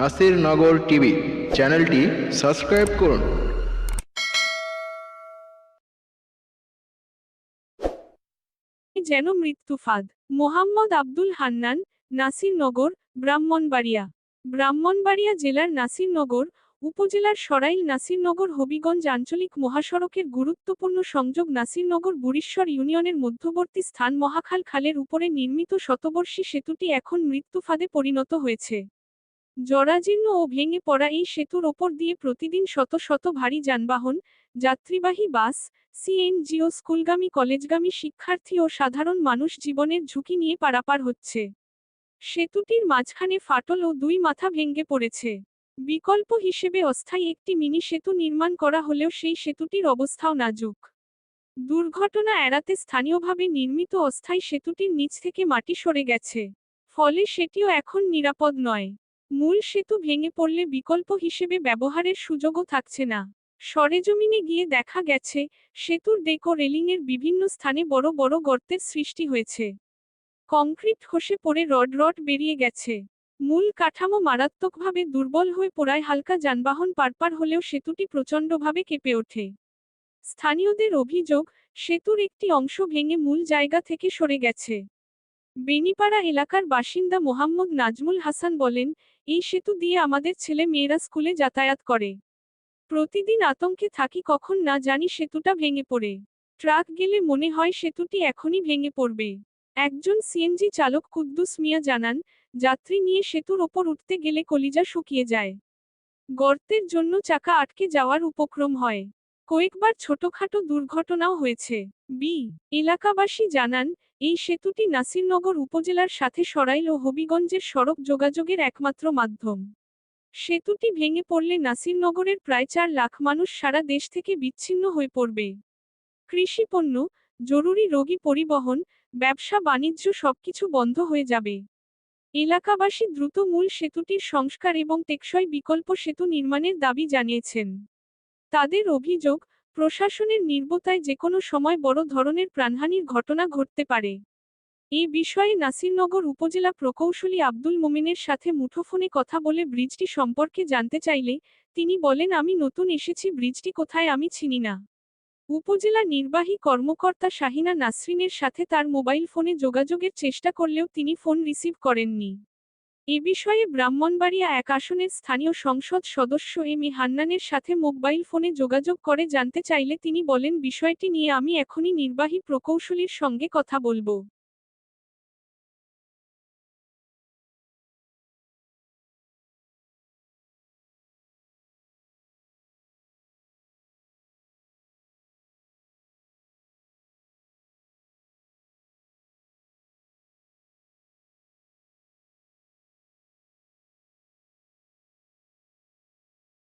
Nasirnagar TV চ্যানেলটি subscribe করুন। যেন মৃত্যুফাঁদ। মোহাম্মদ আব্দুল হান্নান, নাসিরনগর, ব্রাহ্মণবাড়িয়া জেলার নাসিরনগর উপজেলার সরাইল নাসিরনগর হবিগঞ্জ আঞ্চলিক মহাসড়কের গুরুত্বপূর্ণ সংযোগ নাসিরনগর বুড়িশ্বর ইউনিয়নের মধ্যবর্তী স্থান মহাখাল খালের উপরে নির্মিত শতবর্ষী সেতুটি এখন মৃত্যুফাঁদে পরিণত হয়েছে। জরাজীর্ণ ও ভেঙে পড়া এই সেতুর ওপর দিয়ে প্রতিদিন শত শত ভারী যানবাহন, যাত্রীবাহী বাস, সিএনজি ও স্কুলগামী কলেজগামী শিক্ষার্থী ও সাধারণ মানুষ জীবনের ঝুঁকি নিয়ে পারাপার হচ্ছে। সেতুটির মাঝখানে ফাটল ও দুই মাথা ভেঙে পড়েছে। বিকল্প হিসেবে অস্থায়ী একটি মিনি সেতু নির্মাণ করা হলেও সেই সেতুটির অবস্থাও নাজুক। দুর্ঘটনা এড়াতে স্থানীয়ভাবে নির্মিত অস্থায়ী সেতুটির নিচ থেকে মাটি সরে গেছে। ফলে সেটিও এখন নিরাপদ নয়। মূল সেতু ভেঙে পড়লে বিকল্প হিসেবে ব্যবহারের সুযোগও থাকছে না। সরেজমিনে গিয়ে দেখা গেছে, সেতুর ডেক ও রেলিংয়ের বিভিন্ন স্থানে বড় বড় গর্তের সৃষ্টি হয়েছে। কংক্রিট খসে পড়ে রড বেরিয়ে গেছে। মূল কাঠামো মারাত্মকভাবে দুর্বল হয়ে পড়ায় হালকা যানবাহন পারাপার হলেও সেতুটি প্রচণ্ডভাবে কেঁপে ওঠে। স্থানীয়দের অভিযোগ, সেতুর একটি অংশ ভেঙে মূল জায়গা থেকে সরে গেছে। বেনিপাড়া এলাকার বাসিন্দা মোহাম্মদ নাজমুল হাসান বলেন, এই সেতু দিয়ে আমাদের ছেলে মেয়েরা স্কুলে যাতায়াত করে। প্রতিদিন আতঙ্কে থাকি কখন না জানি সেতুটা ভেঙে পড়ে। ট্রাক গেলে মনে হয় সেতুটি এখনই ভেঙে পড়বে। একজন সিএনজি চালক কুদ্দুস মিয়া জানান, যাত্রী নিয়ে সেতুর ওপর উঠতে গেলে কলিজা শুকিয়ে যায়। গর্তের জন্য চাকা আটকে যাওয়ার উপক্রম হয়। কয়েকবার ছোটখাটো দুর্ঘটনাও হয়েছে। এলাকাবাসী জানান, এই সেতুটি নাসিরনগর উপজেলার সাথে সরাইল ও হবিগঞ্জের সড়ক যোগাযোগের একমাত্র মাধ্যম। সেতুটি ভেঙে পড়লে নাসিরনগরের প্রায় 4 লাখ মানুষ সারা দেশ থেকে বিচ্ছিন্ন হয়ে পড়বে। কৃষিপণ্য, জরুরি রোগী পরিবহন, ব্যবসা বাণিজ্য সবকিছু বন্ধ হয়ে যাবে। এলাকাবাসী দ্রুত মূল সেতুটির সংস্কার এবং টেকসই বিকল্প সেতু নির্মাণের দাবি জানিয়েছেন। তাদের অভিযোগ, প্রশাসনের নির্বোধতায় যেকোনো সময় বড় ধরনের প্রাণহানির ঘটনা ঘটতে পারে। এ বিষয়ে নাসিরনগর উপজেলা প্রকৌশলী আব্দুল মোমেনের সাথে মুঠোফোনে কথা বলে ব্রিজটি সম্পর্কে জানতে চাইলে তিনি বলেন, আমি নতুন এসেছি, ব্রিজটি কোথায় আমি চিনি না। উপজেলা নির্বাহী কর্মকর্তা শাহিনা নাসরিনের সাথে তার মোবাইল ফোনে যোগাযোগের চেষ্টা করলেও তিনি ফোন রিসিভ করেননি। এ বিষয়ে ব্রাহ্মণবাড়িয়া 1 আসনের স্থানীয় সংসদ সদস্য এম এ হান্নানের সাথে মোবাইল ফোনে যোগাযোগ করে জানতে চাইলে তিনি বলেন, বিষয়টি নিয়ে আমি এখনই নির্বাহী প্রকৌশলীর সঙ্গে কথা বলবো।